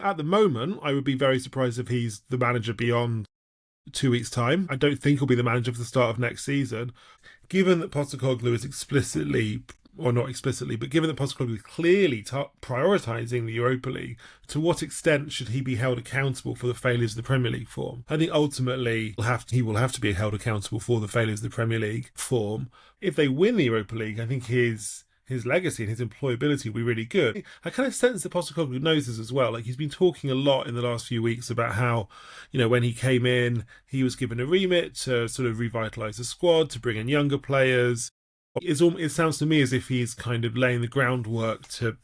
At the moment, I would be very surprised if he's the manager beyond 2 weeks' time. I don't think he'll be the manager for the start of next season. Given that Postecoglou is explicitly, or not explicitly, but given that Postecoglou is clearly prioritising the Europa League, to what extent should he be held accountable for the failures of the Premier League form? I think ultimately he will have to be held accountable for the failures of the Premier League form. If they win the Europa League, I think his legacy and his employability will be really good. I kind of sense that Postecoglou knows this as well. Like, he's been talking a lot in the last few weeks about how, when he came in, he was given a remit to sort of revitalise the squad, to bring in younger players. It sounds to me as if he's kind of laying the groundwork to,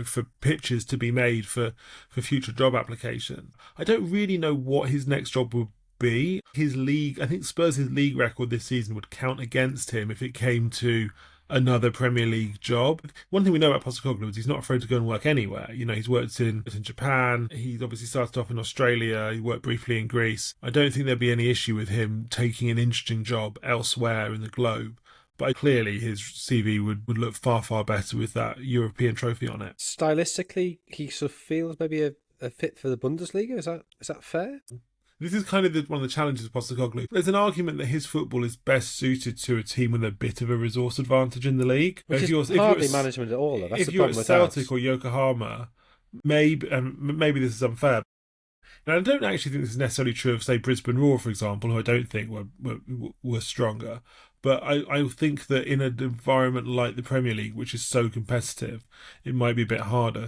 for pitches to be made for future job application. I don't really know what his next job will be. I think Spurs' league record this season would count against him if it came to another Premier League job. One thing we know about Postecoglou is he's not afraid to go and work anywhere. He's worked in Japan. He's obviously started off in Australia. He worked briefly in Greece. I don't think there'd be any issue with him taking an interesting job elsewhere in the globe. But clearly his CV would look far, far better with that European trophy on it. Stylistically, he sort of feels maybe a fit for the Bundesliga. Is that fair? This is kind of one of the challenges of Postecoglou. There's an argument that his football is best suited to a team with a bit of a resource advantage in the league. Which is hardly management at all, though. That's the problem with that. If you're at Celtic or Yokohama, maybe this is unfair. Now, I don't actually think this is necessarily true of, say, Brisbane Roar, for example, who I don't think were stronger. But I think that in an environment like the Premier League, which is so competitive, it might be a bit harder.